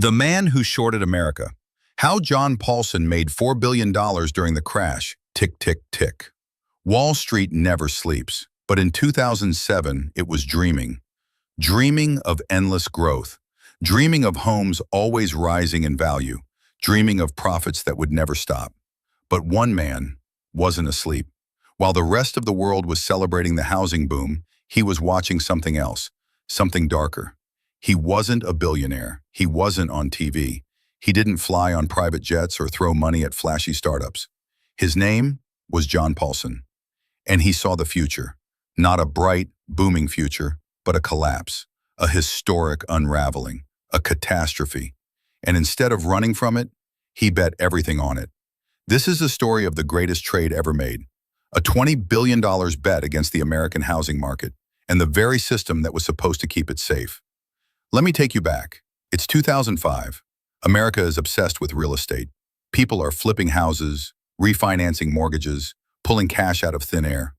The Man Who Shorted America. How John Paulson made $4 billion during the crash. Tick, tick, tick. Wall Street never sleeps, but in 2007, it was dreaming. Dreaming of endless growth. Dreaming of homes always rising in value. Dreaming of profits that would never stop. But one man wasn't asleep. While the rest of the world was celebrating the housing boom, he was watching something else, something darker. He wasn't a billionaire. He wasn't on TV. He didn't fly on private jets or throw money at flashy startups. His name was John Paulson. And he saw the future. Not a bright, booming future, but a collapse, a historic unraveling, a catastrophe. And instead of running from it, he bet everything on it. This is the story of the greatest trade ever made. A $20 billion bet against the American housing market and the very system that was supposed to keep it safe. Let me take you back. It's 2005. America is obsessed with real estate. People are flipping houses, refinancing mortgages, pulling cash out of thin air.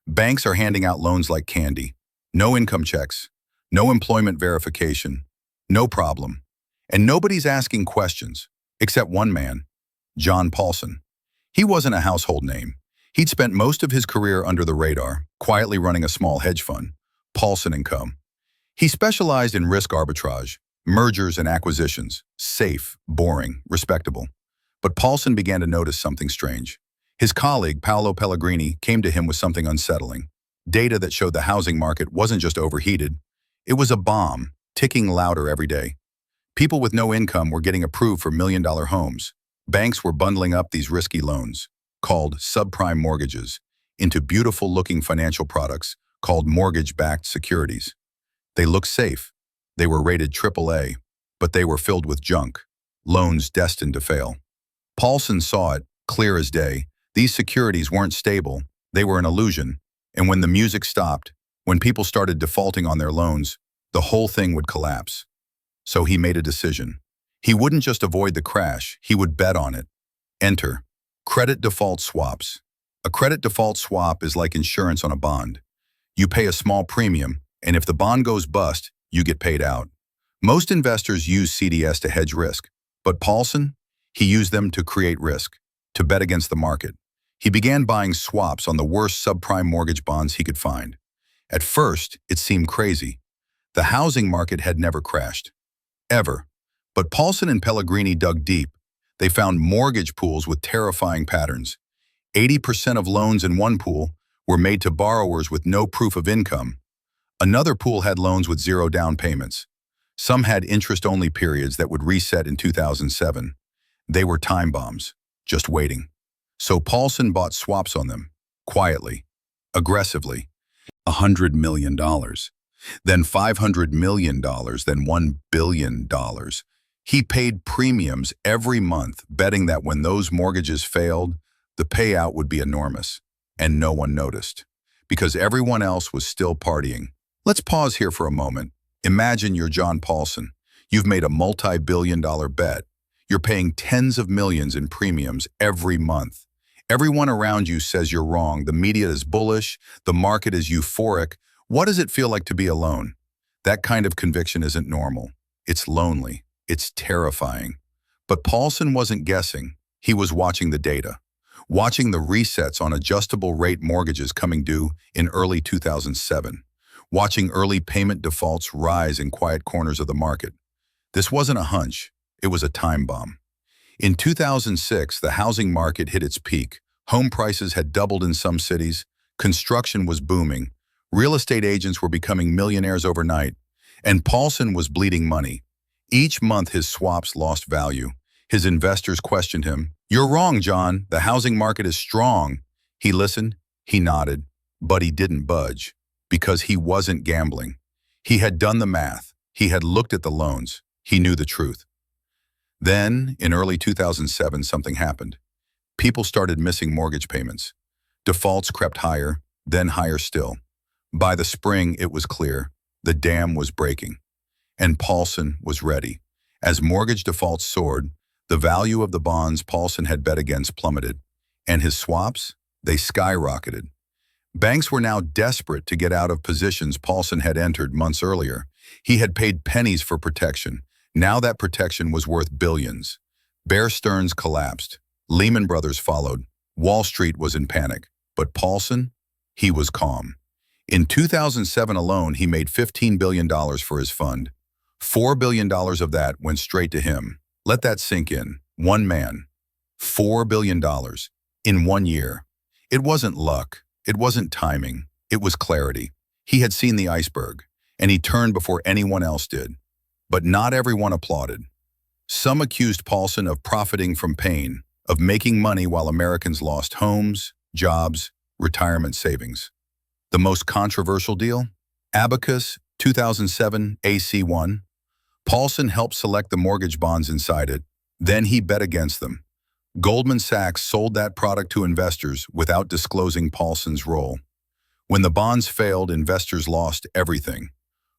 Banks are handing out loans like candy. No income checks, no employment verification, no problem. And nobody's asking questions, except one man, John Paulson. He wasn't a household name. He'd spent most of his career under the radar, quietly running a small hedge fund, Paulson & Co. He specialized in risk arbitrage, mergers and acquisitions, safe, boring, respectable. But Paulson began to notice something strange. His colleague, Paolo Pellegrini, came to him with something unsettling. Data that showed the housing market wasn't just overheated. It was a bomb, ticking louder every day. People with no income were getting approved for million-dollar homes. Banks were bundling up these risky loans, called subprime mortgages, into beautiful-looking financial products called mortgage-backed securities. They looked safe. They were rated AAA, but they were filled with junk, loans destined to fail. Paulson saw it, clear as day. These securities weren't stable. They were an illusion. And when the music stopped, when people started defaulting on their loans, the whole thing would collapse. So he made a decision. He wouldn't just avoid the crash, he would bet on it. Enter credit default swaps. A credit default swap is like insurance on a bond. You pay a small premium, and if the bond goes bust, you get paid out. Most investors use CDS to hedge risk, but Paulson, he used them to create risk, to bet against the market. He began buying swaps on the worst subprime mortgage bonds he could find. At first, it seemed crazy. The housing market had never crashed. Ever. But Paulson and Pellegrini dug deep. They found mortgage pools with terrifying patterns. 80% of loans in one pool were made to borrowers with no proof of income. Another pool had loans with zero down payments. Some had interest-only periods that would reset in 2007. They were time bombs, just waiting. So Paulson bought swaps on them, quietly, aggressively. $100 million, then $500 million, then $1 billion. He paid premiums every month, betting that when those mortgages failed, the payout would be enormous. And no one noticed, because everyone else was still partying. Let's pause here for a moment. Imagine you're John Paulson. You've made a multi-billion-dollar bet. You're paying tens of millions in premiums every month. Everyone around you says you're wrong. The media is bullish. The market is euphoric. What does it feel like to be alone? That kind of conviction isn't normal. It's lonely. It's terrifying. But Paulson wasn't guessing. He was watching the data, watching the resets on adjustable rate mortgages coming due in early 2007, watching early payment defaults rise in quiet corners of the market. This wasn't a hunch. It was a time bomb. In 2006, the housing market hit its peak. Home prices had doubled in some cities. Construction was booming. Real estate agents were becoming millionaires overnight. And Paulson was bleeding money. Each month, his swaps lost value. His investors questioned him. "You're wrong, John. The housing market is strong." He listened. He nodded. But he didn't budge. Because he wasn't gambling. He had done the math. He had looked at the loans. He knew the truth. Then, in early 2007, something happened. People started missing mortgage payments. Defaults crept higher, then higher still. By the spring, it was clear. The dam was breaking. And Paulson was ready. As mortgage defaults soared, the value of the bonds Paulson had bet against plummeted. And his swaps? They skyrocketed. Banks were now desperate to get out of positions Paulson had entered months earlier. He had paid pennies for protection, Now that protection was worth billions. Bear Stearns collapsed. Lehman Brothers followed. Wall Street was in panic. But Paulson? He was calm. In 2007 alone, he made $15 billion for his fund. $4 billion of that went straight to him. Let that sink in. One man. $4 billion. In 1 year. It wasn't luck. It wasn't timing. It was clarity. He had seen the iceberg, and he turned before anyone else did. But not everyone applauded. Some accused Paulson of profiting from pain, of making money while Americans lost homes, jobs, retirement savings. The most controversial deal? Abacus, 2007, AC1. Paulson helped select the mortgage bonds inside it. Then he bet against them. Goldman Sachs sold that product to investors without disclosing Paulson's role. When the bonds failed, investors lost everything.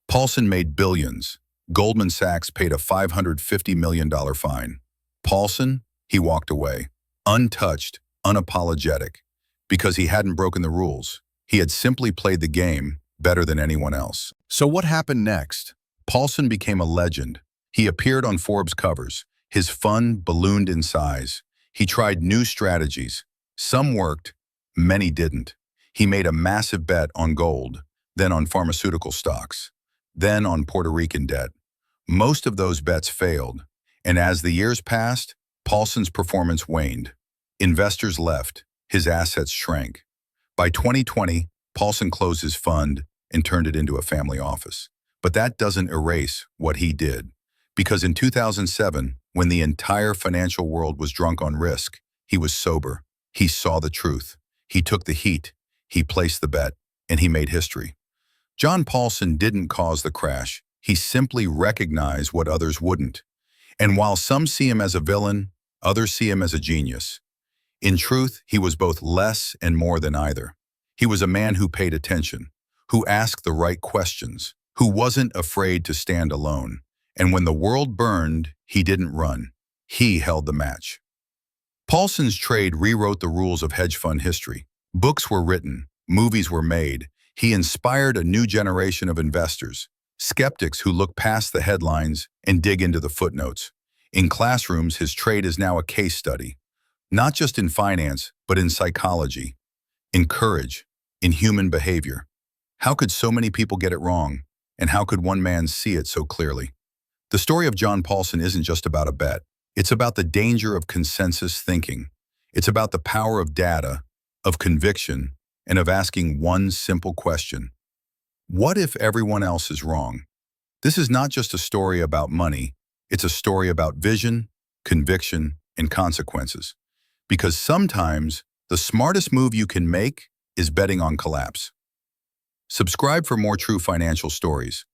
Paulson made billions. Goldman Sachs paid a $550 million fine. Paulson, he walked away, untouched, unapologetic, because he hadn't broken the rules. He had simply played the game better than anyone else. So what happened next? Paulson became a legend. He appeared on Forbes covers. His fund ballooned in size. He tried new strategies. Some worked, many didn't. He made a massive bet on gold, then on pharmaceutical stocks, then on Puerto Rican debt. Most of those bets failed, and as the years passed, Paulson's performance waned. Investors left, his assets shrank. By 2020, Paulson closed his fund and turned it into a family office. But that doesn't erase what he did. Because in 2007, when the entire financial world was drunk on risk, he was sober. He saw the truth. He took the heat. He placed the bet, and he made history. John Paulson didn't cause the crash. He simply recognized what others wouldn't. And while some see him as a villain, others see him as a genius. In truth, he was both less and more than either. He was a man who paid attention, who asked the right questions, who wasn't afraid to stand alone. And when the world burned, he didn't run. He held the match. Paulson's trade rewrote the rules of hedge fund history. Books were written, movies were made. He inspired a new generation of investors, skeptics who look past the headlines and dig into the footnotes. In classrooms, his trade is now a case study, not just in finance, but in psychology, in courage, in human behavior. How could so many people get it wrong? And how could one man see it so clearly? The story of John Paulson isn't just about a bet. It's about the danger of consensus thinking. It's about the power of data, of conviction, and of asking one simple question. What if everyone else is wrong? This is not just a story about money. It's a story about vision, conviction, and consequences. Because sometimes the smartest move you can make is betting on collapse. Subscribe for more true financial stories.